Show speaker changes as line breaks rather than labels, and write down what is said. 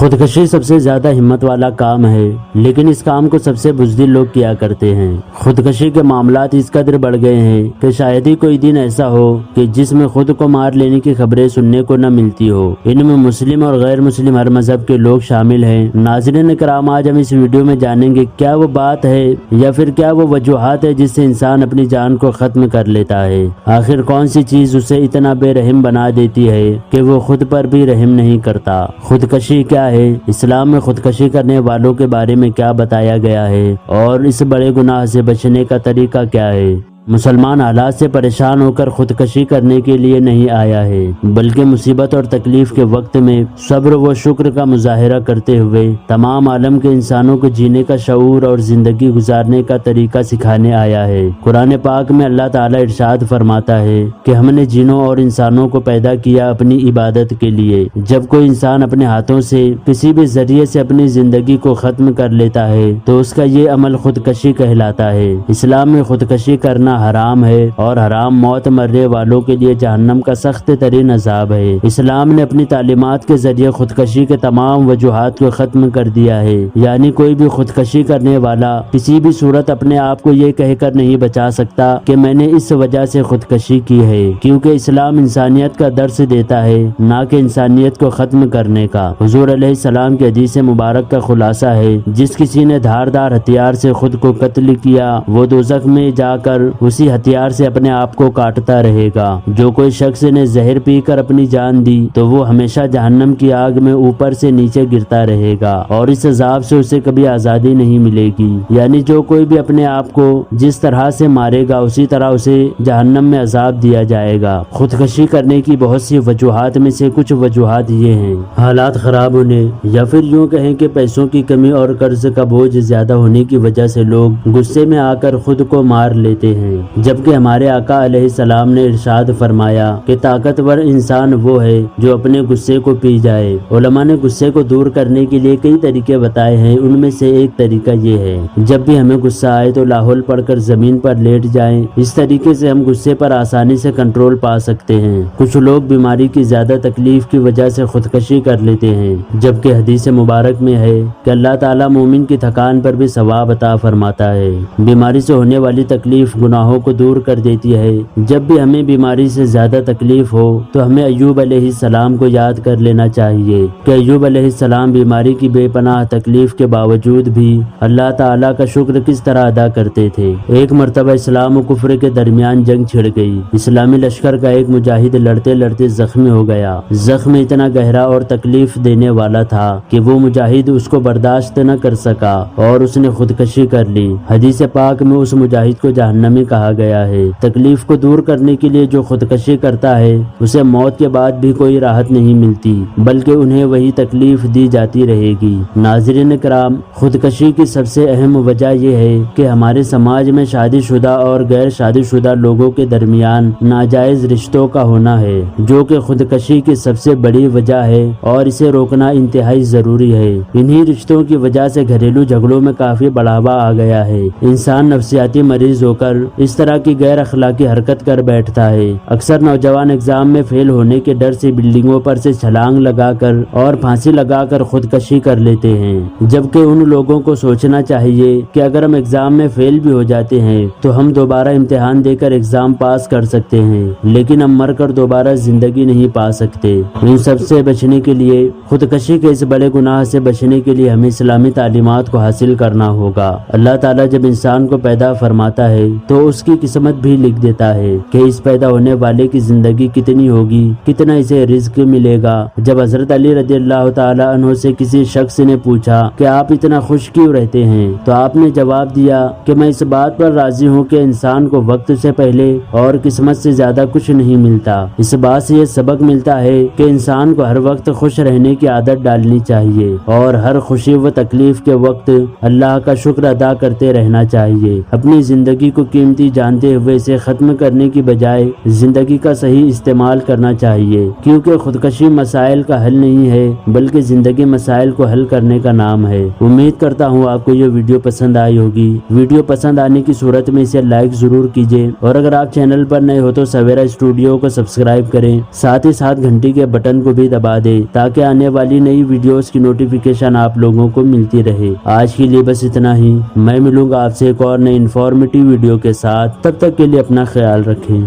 خودکشی سب سے زیادہ ہمت والا کام ہے، لیکن اس کام کو سب سے بزدل لوگ کیا کرتے ہیں۔ خودکشی کے معاملات اس قدر بڑھ گئے ہیں کہ شاید ہی کوئی دن ایسا ہو کہ جس میں خود کو مار لینے کی خبریں سننے کو نہ ملتی ہو۔ ان میں مسلم اور غیر مسلم ہر مذہب کے لوگ شامل ہیں۔ ناظرین کرام، آج ہم اس ویڈیو میں جانیں گے کیا وہ بات ہے یا پھر کیا وہ وجوہات ہے جس سے انسان اپنی جان کو ختم کر لیتا ہے۔ آخر کون سی چیز اسے اتنا بے رحم بنا دیتی ہے کہ وہ خود پر بھی رحم نہیں کرتا۔ خودکشی کیا ہے؟ اسلام میں خودکشی کرنے والوں کے بارے میں کیا بتایا گیا ہے اور اس بڑے گناہ سے بچنے کا طریقہ کیا ہے؟ مسلمان حالات سے پریشان ہو کر خودکشی کرنے کے لیے نہیں آیا ہے، بلکہ مصیبت اور تکلیف کے وقت میں صبر و شکر کا مظاہرہ کرتے ہوئے تمام عالم کے انسانوں کو جینے کا شعور اور زندگی گزارنے کا طریقہ سکھانے آیا ہے۔ قرآن پاک میں اللہ تعالیٰ ارشاد فرماتا ہے کہ ہم نے جنوں اور انسانوں کو پیدا کیا اپنی عبادت کے لیے۔ جب کوئی انسان اپنے ہاتھوں سے کسی بھی ذریعے سے اپنی زندگی کو ختم کر لیتا ہے تو اس کا یہ عمل خودکشی کہلاتا ہے۔ اسلام میں خودکشی کرنا حرام ہے اور حرام موت مرنے والوں کے لیے جہنم کا سخت ترین عذاب ہے۔ اسلام نے اپنی تعلیمات کے ذریعے خودکشی کے تمام وجوہات کو ختم کر دیا ہے، یعنی کوئی بھی خودکشی کرنے والا کسی بھی صورت اپنے آپ کو یہ کہہ کر نہیں بچا سکتا کہ میں نے اس وجہ سے خودکشی کی ہے، کیونکہ اسلام انسانیت کا درس دیتا ہے، نہ کہ انسانیت کو ختم کرنے کا۔ حضور علیہ السلام کی حدیث مبارک کا خلاصہ ہے، جس کسی نے دھاردار ہتھیار سے خود کو قتل کیا وہ دوزخ میں جا کر اسی ہتھیار سے اپنے آپ کو کاٹتا رہے گا۔ جو کوئی شخص نے زہر پی کر اپنی جان دی تو وہ ہمیشہ جہنم کی آگ میں اوپر سے نیچے گرتا رہے گا اور اس عذاب سے اسے کبھی آزادی نہیں ملے گی۔ یعنی جو کوئی بھی اپنے آپ کو جس طرح سے مارے گا اسی طرح اسے جہنم میں عذاب دیا جائے گا۔ خودکشی کرنے کی بہت سی وجوہات میں سے کچھ وجوہات یہ ہیں: حالات خراب ہونے، یا پھر یوں کہیں کہ پیسوں کی کمی اور قرض کا بوجھ زیادہ ہونے کی وجہ سے لوگ غصے میں آ کر خود کو مار لیتے ہیں، جبکہ ہمارے آقا علیہ السلام نے ارشاد فرمایا کہ طاقتور انسان وہ ہے جو اپنے غصے کو پی جائے۔ علماء نے غصے کو دور کرنے کے لیے کئی طریقے بتائے ہیں، ان میں سے ایک طریقہ یہ ہے جب بھی ہمیں غصہ آئے تو لاہور پڑھ کر زمین پر لیٹ جائیں۔ اس طریقے سے ہم غصے پر آسانی سے کنٹرول پا سکتے ہیں۔ کچھ لوگ بیماری کی زیادہ تکلیف کی وجہ سے خودکشی کر لیتے ہیں، جبکہ حدیث مبارک میں ہے کہ اللہ تعالیٰ مومن کی تھکان پر بھی ثواب عطا فرماتا ہے۔ بیماری سے ہونے والی تکلیف گناہوں کو دور کر دیتی ہے۔ جب بھی ہمیں بیماری سے زیادہ تکلیف ہو تو ہمیں ایوب علیہ السلام کو یاد کر لینا چاہیے کہ ایوب علیہ السلام بیماری کی بے پناہ تکلیف کے باوجود بھی اللہ تعالیٰ کا شکر کس طرح ادا کرتے تھے۔ ایک مرتبہ اسلام و کفر کے درمیان جنگ چھڑ گئی۔ اسلامی لشکر کا ایک مجاہد لڑتے لڑتے زخمی ہو گیا۔ زخم اتنا گہرا اور تکلیف دینے والا تھا کہ وہ مجاہد اس کو برداشت نہ کر سکا اور اس نے خودکشی کر لی۔ حدیث پاک میں اس مجاہد کو جہنمی کہا گیا ہے۔ تکلیف کو دور کرنے کے لیے جو خودکشی کرتا ہے اسے موت کے بعد بھی کوئی راحت نہیں ملتی، بلکہ انہیں وہی تکلیف دی جاتی رہے گی۔ ناظرین کرام، خودکشی کی سب سے اہم وجہ یہ ہے کہ ہمارے سماج میں شادی شدہ اور غیر شادی شدہ لوگوں کے درمیان ناجائز رشتوں کا ہونا ہے، جو کہ خودکشی کی سب سے بڑی وجہ ہے اور اسے روکنا انتہائی ضروری ہے۔ انہی رشتوں کی وجہ سے گھریلو جھگڑوں میں کافی بڑھاوا آ گیا ہے۔ انسان نفسیاتی مریض ہو کر اس طرح کی غیر اخلاقی حرکت کر بیٹھتا ہے۔ اکثر نوجوان ایگزام میں فیل ہونے کے ڈر سے بلڈنگوں پر سے چھلانگ لگا کر اور پھانسی لگا کر خودکشی کر لیتے ہیں، جبکہ ان لوگوں کو سوچنا چاہیے کہ اگر ہم ایگزام میں فیل بھی ہو جاتے ہیں تو ہم دوبارہ امتحان دے کر ایگزام پاس کر سکتے ہیں، لیکن ہم مر کر دوبارہ زندگی نہیں پا سکتے۔ ان سب سے بچنے کے لیے، خودکشی کے اس بڑے گناہ سے بچنے کے لیے ہمیں اسلامی تعلیمات کو حاصل کرنا ہوگا۔ اللہ تعالیٰ جب انسان کو پیدا فرماتا ہے تو اس کی قسمت بھی لکھ دیتا ہے کہ اس پیدا ہونے والے کی زندگی کتنی ہوگی، کتنا اسے رزق ملے گا۔ جب حضرت علی رضی اللہ تعالیٰ عنہ سے کسی شخص نے پوچھا کہ آپ اتنا خوش کیوں رہتے ہیں تو آپ نے جواب دیا کہ میں اس بات پر راضی ہوں کہ انسان کو وقت سے پہلے اور قسمت سے زیادہ کچھ نہیں ملتا۔ اس بات سے یہ سبق ملتا ہے کہ انسان کو ہر وقت خوش رہنے کی عادت ڈالنی چاہیے اور ہر خوشی و تکلیف کے وقت اللہ کا شکر ادا کرتے رہنا چاہیے۔ اپنی زندگی کو قیمتی ہوتی جانتے ہوئے اسے ختم کرنے کی بجائے زندگی کا صحیح استعمال کرنا چاہیے، کیونکہ خودکشی مسائل کا حل نہیں ہے بلکہ زندگی مسائل کو حل کرنے کا نام ہے۔ امید کرتا ہوں آپ کو یہ ویڈیو پسند آئی ہوگی۔ ویڈیو پسند آنے کی صورت میں اسے لائک ضرور کیجیے، اور اگر آپ چینل پر نئے ہو تو سویرا اسٹوڈیو کو سبسکرائب کریں، ساتھ ہی ساتھ گھنٹی کے بٹن کو بھی دبا دیں تاکہ آنے والی نئی ویڈیوز کی نوٹیفیکیشن آپ لوگوں کو ملتی رہے۔ آج کے لیے بس اتنا ہی، میں ملوں گا آپ سے ایک اور نئی انفارمیٹیو ویڈیو کے ساتھ، تب تک کے لیے اپنا خیال رکھیں۔